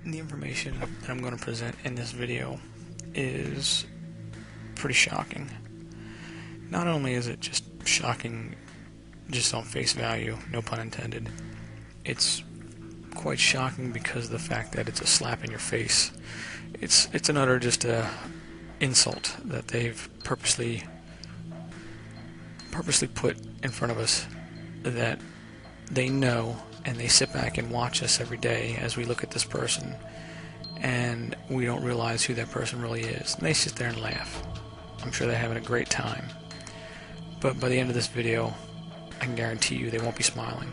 The information that I'm going to present in this video is pretty shocking. Not only is it just shocking just on face value, no pun intended, it's quite shocking because of the fact that it's a slap in your face. It's an utter just insult that they've purposely put in front of us, that they know, and they sit back and watch us every day as we look at this person, and we don't realize who that person really is. And they sit there and laugh. I'm sure they're having a great time. But by the end of this video, I can guarantee you they won't be smiling.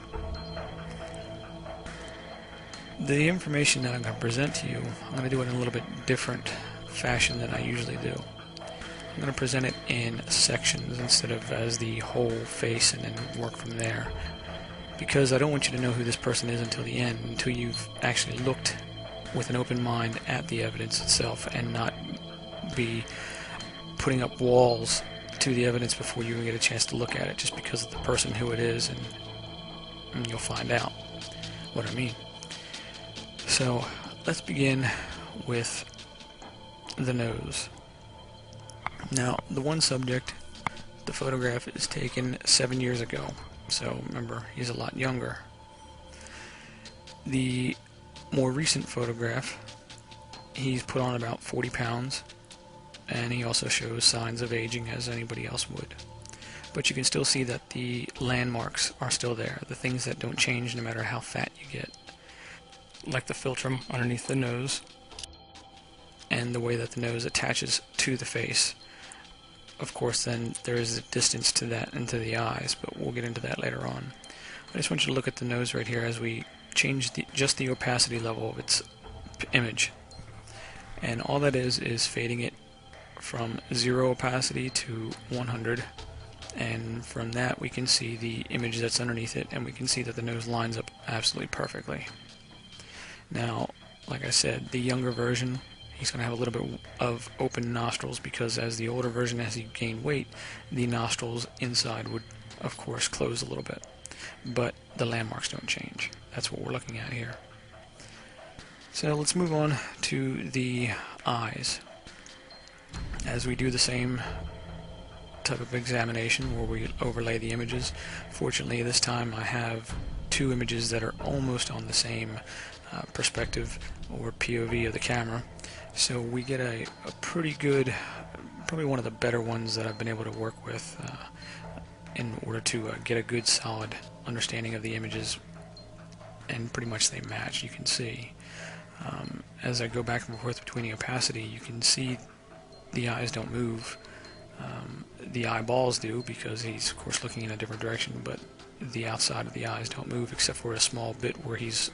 The information that I'm going to present to you, I'm going to do it in a little bit different fashion than I usually do. I'm going to present it in sections instead of as the whole face and then work from there, because I don't want you to know who this person is until the end, until you've actually looked with an open mind at the evidence itself and not be putting up walls to the evidence before you even get a chance to look at it, just because of the person who it is, and you'll find out what I mean. So let's begin with the nose. Now, the one subject, the photograph is taken 7 years ago, so remember, he's a lot younger. The more recent photograph, he's put on about 40 pounds, and he also shows signs of aging as anybody else would. But you can still see that the landmarks are still there, the things that don't change no matter how fat you get, like the philtrum underneath the nose, and the way that the nose attaches to the face. Of course, then there is a distance to that and to the eyes, but we'll get into that later on. I just want you to look at the nose right here as we change just the opacity level of its image. And all that is fading it from 0 opacity to 100, and from that we can see the image that's underneath it, and we can see that the nose lines up absolutely perfectly. Now, like I said, the younger version, he's going to have a little bit of open nostrils, because as the older version, as he gained weight, the nostrils inside would, of course, close a little bit. But the landmarks don't change. That's what we're looking at here. So let's move on to the eyes. As we do the same type of examination where we overlay the images, fortunately this time I have two images that are almost on the same perspective or POV of the camera. So we get a pretty good, probably one of the better ones that I've been able to work with in order to get a good solid understanding of the images, and pretty much they match. You can see as I go back and forth between the opacity, you can see the eyes don't move. The eyeballs do, because he's of course looking in a different direction, but the outside of the eyes don't move except for a small bit where he's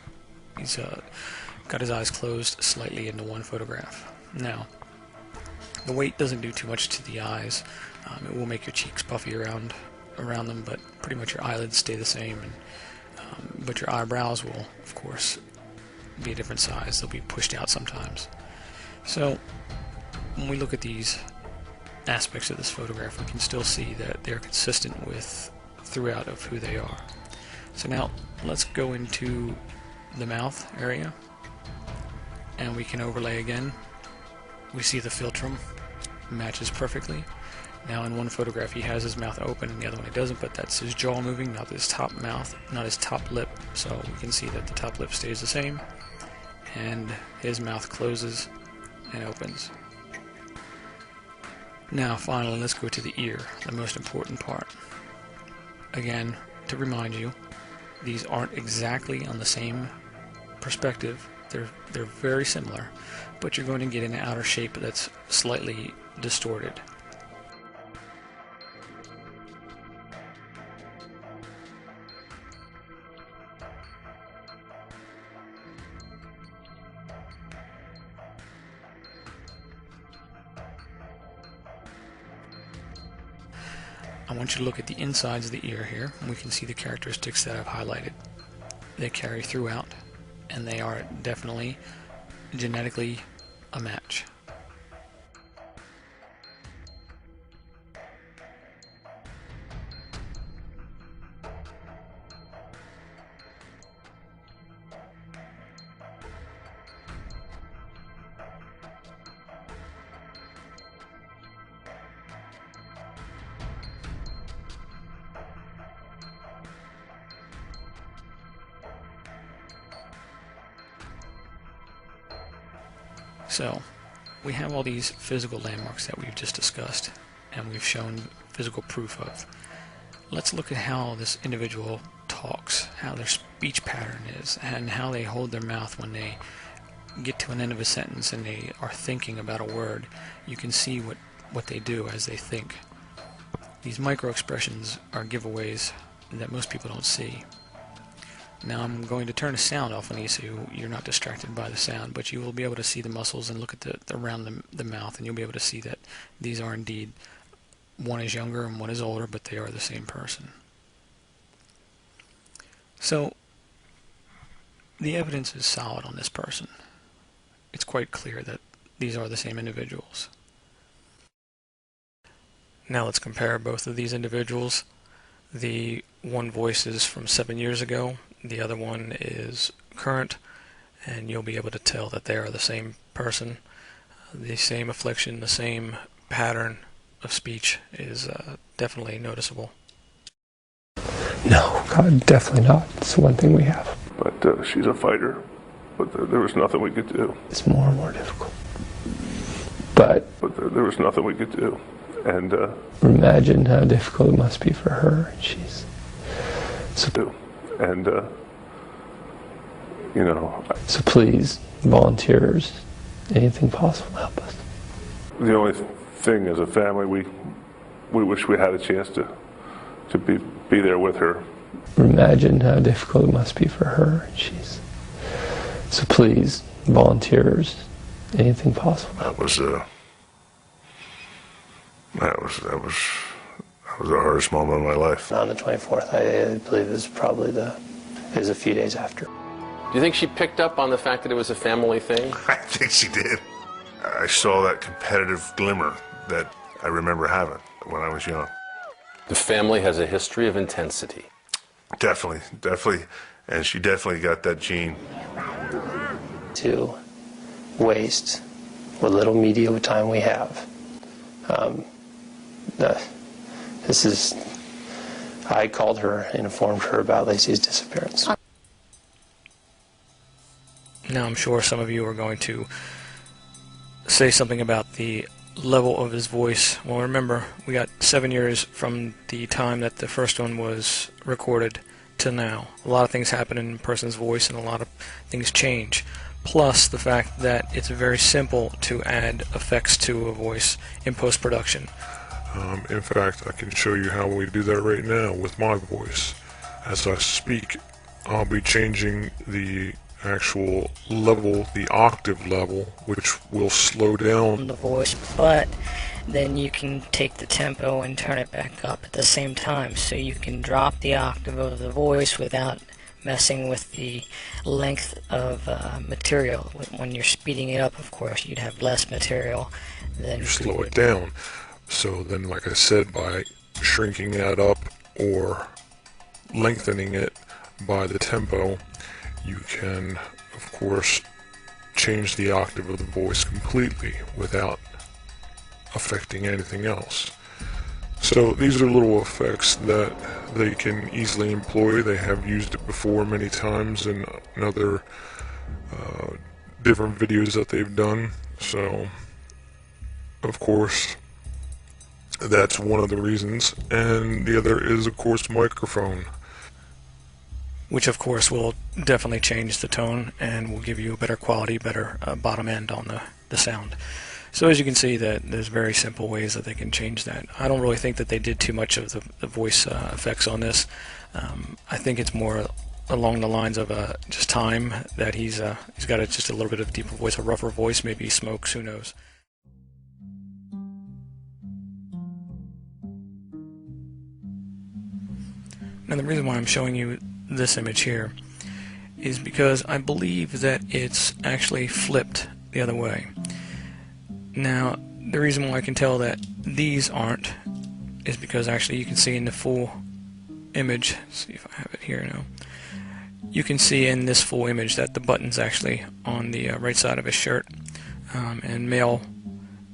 got his eyes closed slightly in the one photograph. Now, the weight doesn't do too much to the eyes. It will make your cheeks puffy around them, but pretty much your eyelids stay the same, and but your eyebrows will, of course, be a different size. They'll be pushed out sometimes. So when we look at these aspects of this photograph, we can still see that they're consistent with throughout of who they are. So now let's go into the mouth area, and we can overlay again. We see the philtrum matches perfectly. Now in one photograph he has his mouth open, and the other one he doesn't, but that's his jaw moving, not his top mouth, not his top lip. So we can see that the top lip stays the same, and his mouth closes and opens. Now finally, let's go to the ear, the most important part. Again, to remind you, these aren't exactly on the same perspective. They're very similar, but you're going to get an outer shape that's slightly distorted. I want you to look at the insides of the ear here, and we can see the characteristics that I've highlighted. They carry throughout, and they are definitely genetically a match. So, we have all these physical landmarks that we've just discussed, and we've shown physical proof of. Let's look at how this individual talks, how their speech pattern is, and how they hold their mouth when they get to an end of a sentence and they are thinking about a word. You can see what they do as they think. These micro expressions are giveaways that most people don't see. Now I'm going to turn the sound off on these so you're not distracted by the sound, but you will be able to see the muscles and look at around the mouth, and you'll be able to see that these are indeed, one is younger and one is older, but they are the same person. So the evidence is solid on this person. It's quite clear that these are the same individuals. Now let's compare both of these individuals. The one voice is from 7 years ago, the other one is current, and you'll be able to tell that they are the same person. The same affliction, the same pattern of speech is definitely noticeable. No, God, definitely not. It's the one thing we have. But she's a fighter, but there was nothing we could do. It's more and more difficult. But there was nothing we could do. And imagine how difficult it must be for her. She's so. And you know. So please, volunteers, anything possible, help us. The only thing as a family, we wish we had a chance to be there with her. Imagine how difficult it must be for her. She's so. Please, volunteers, anything possible. That was the hardest moment of my life. On the 24th, I believe it was probably it was a few days after. Do you think she picked up on the fact that it was a family thing? I think she did. I saw that competitive glimmer that I remember having when I was young. The family has a history of intensity. Definitely, and she definitely got that gene. To waste what little media time we have. I called her and informed her about Lacey's disappearance. Now I'm sure some of you are going to say something about the level of his voice. Well, remember, we got 7 years from the time that the first one was recorded to now. A lot of things happen in a person's voice and a lot of things change. Plus the fact that it's very simple to add effects to a voice in post-production. In fact, I can show you how we do that right now with my voice. As I speak, I'll be changing the actual level, the octave level, which will slow down the voice, but then you can take the tempo and turn it back up at the same time, so you can drop the octave of the voice without messing with the length of material. When you're speeding it up, of course, you'd have less material than you slow it down. So then, like I said, by shrinking that up or lengthening it by the tempo, you can, of course, change the octave of the voice completely without affecting anything else. So these are little effects that they can easily employ. They have used it before many times in other different videos that they've done. So, of course, that's one of the reasons. And the other is, of course, microphone. Which, of course, will definitely change the tone and will give you a better quality, better bottom end on the sound. So as you can see, that there's very simple ways that they can change that. I don't really think that they did too much of the voice effects on this. I think it's more along the lines of just time, that he's got just a little bit of deeper voice, a rougher voice, maybe he smokes, who knows. Now the reason why I'm showing you this image here is because I believe that it's actually flipped the other way. Now the reason why I can tell that these aren't is because actually you can see in the full image, let's see if I have it here now, you can see in this full image that the button's actually on the right side of his shirt, and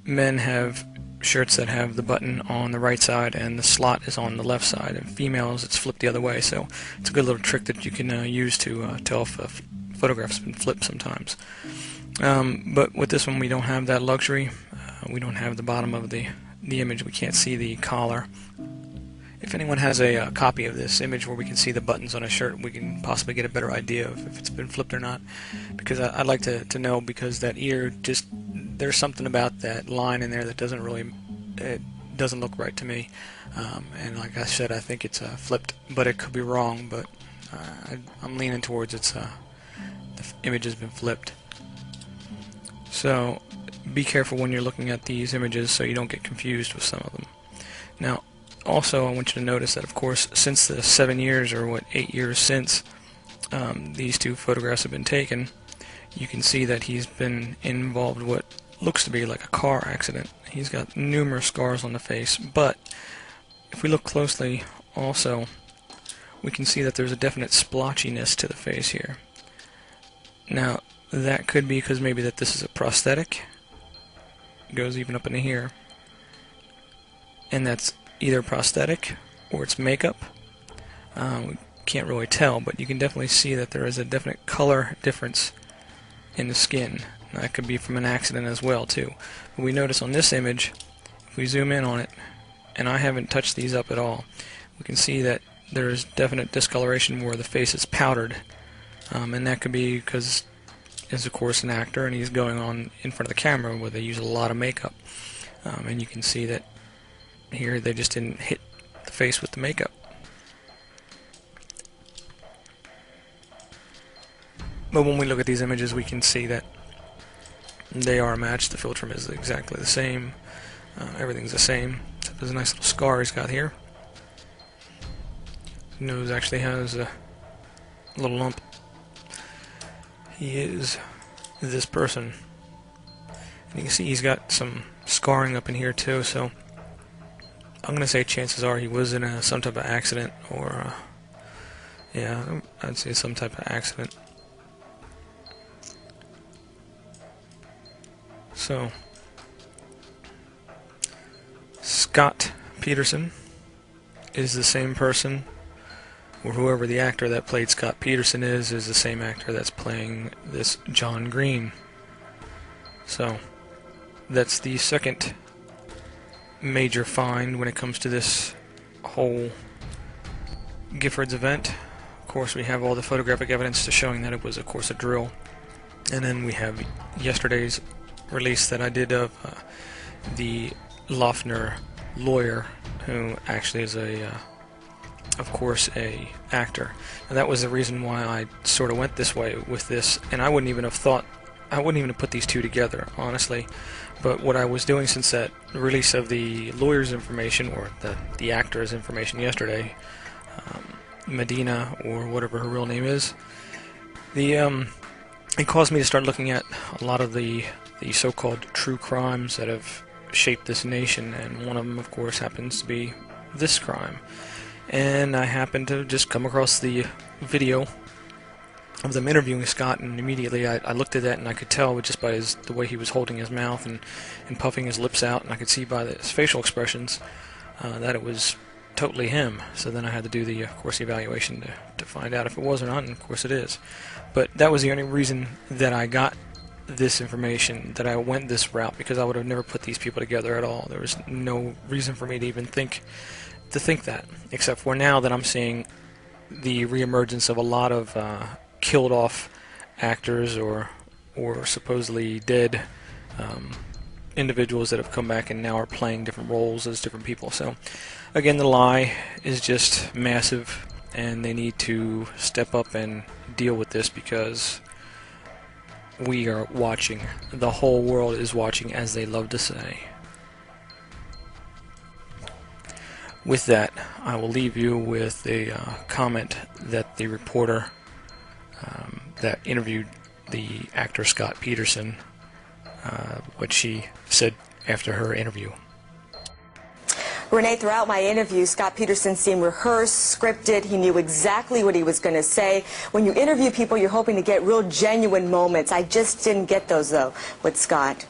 men have shirts that have the button on the right side and the slot is on the left side, and females it's flipped the other way. So it's a good little trick that you can use to tell if a photograph has been flipped sometimes. But with this one, we don't have that luxury. We don't have the bottom of the image. We can't see the collar. If anyone has a copy of this image where we can see the buttons on a shirt, we can possibly get a better idea of if it's been flipped or not. Because I'd like to know, because that ear, just there's something about that line in there that doesn't really, it doesn't look right to me. And like I said, I think it's flipped, but it could be wrong. But I'm leaning towards the image has been flipped. So be careful when you're looking at these images so you don't get confused with some of them. Now, also, I want you to notice that, of course, since the 7 years, or 8 years since these two photographs have been taken, you can see that he's been involved with what looks to be like a car accident. He's got numerous scars on the face, but if we look closely also, we can see that there's a definite splotchiness to the face here. Now, that could be because maybe that this is a prosthetic. It goes even up into here. And that's either prosthetic or it's makeup. We can't really tell, but you can definitely see that there is a definite color difference in the skin. Now, that could be from an accident as well too. But we notice on this image, if we zoom in on it, and I haven't touched these up at all, we can see that there is definite discoloration where the face is powdered, and that could be because he's of course an actor and he's going on in front of the camera where they use a lot of makeup, and you can see that here they just didn't hit the face with the makeup. But when we look at these images, we can see that they are matched. The filter is exactly the same. Everything's the same. Except there's a nice little scar he's got here. His nose actually has a little lump. He is this person. And you can see he's got some scarring up in here too, so I'm going to say chances are he was in some type of accident, or yeah, I'd say some type of accident. So, Scott Peterson is the same person, or whoever the actor that played Scott Peterson is the same actor that's playing this John Green. So, that's the second major find when it comes to this whole Giffords event. Of course, we have all the photographic evidence to showing that it was, of course, a drill. And then we have yesterday's release that I did of the Loeffner lawyer, who actually is of course, a actor. And that was the reason why I sort of went this way with this, and I wouldn't even have put these two together, honestly. But what I was doing since that release of the lawyer's information, or the actor's information yesterday, Medina, or whatever her real name is, it caused me to start looking at a lot of the so-called true crimes that have shaped this nation, and one of them, of course, happens to be this crime. And I happened to just come across the video of them interviewing Scott, and immediately I looked at that, and I could tell just by the way he was holding his mouth and puffing his lips out, and I could see by his facial expressions that it was totally him. So then I had to do the, of course, evaluation to find out if it was or not, and of course it is. But that was the only reason that I got this information, that I went this route, because I would have never put these people together at all. There was no reason for me to even think that, except for now that I'm seeing the reemergence of a lot of killed off actors or supposedly dead individuals that have come back and now are playing different roles as different people. So again, the lie is just massive, and they need to step up and deal with this, because we are watching. The whole world is watching, as they love to say. With that, I will leave you with a comment that the reporter that interviewed the actor Scott Peterson, what she said after her interview. Renee, throughout my interview, Scott Peterson seemed rehearsed, scripted. He knew exactly what he was going to say. When you interview people, you're hoping to get real genuine moments. I just didn't get those, though, with Scott.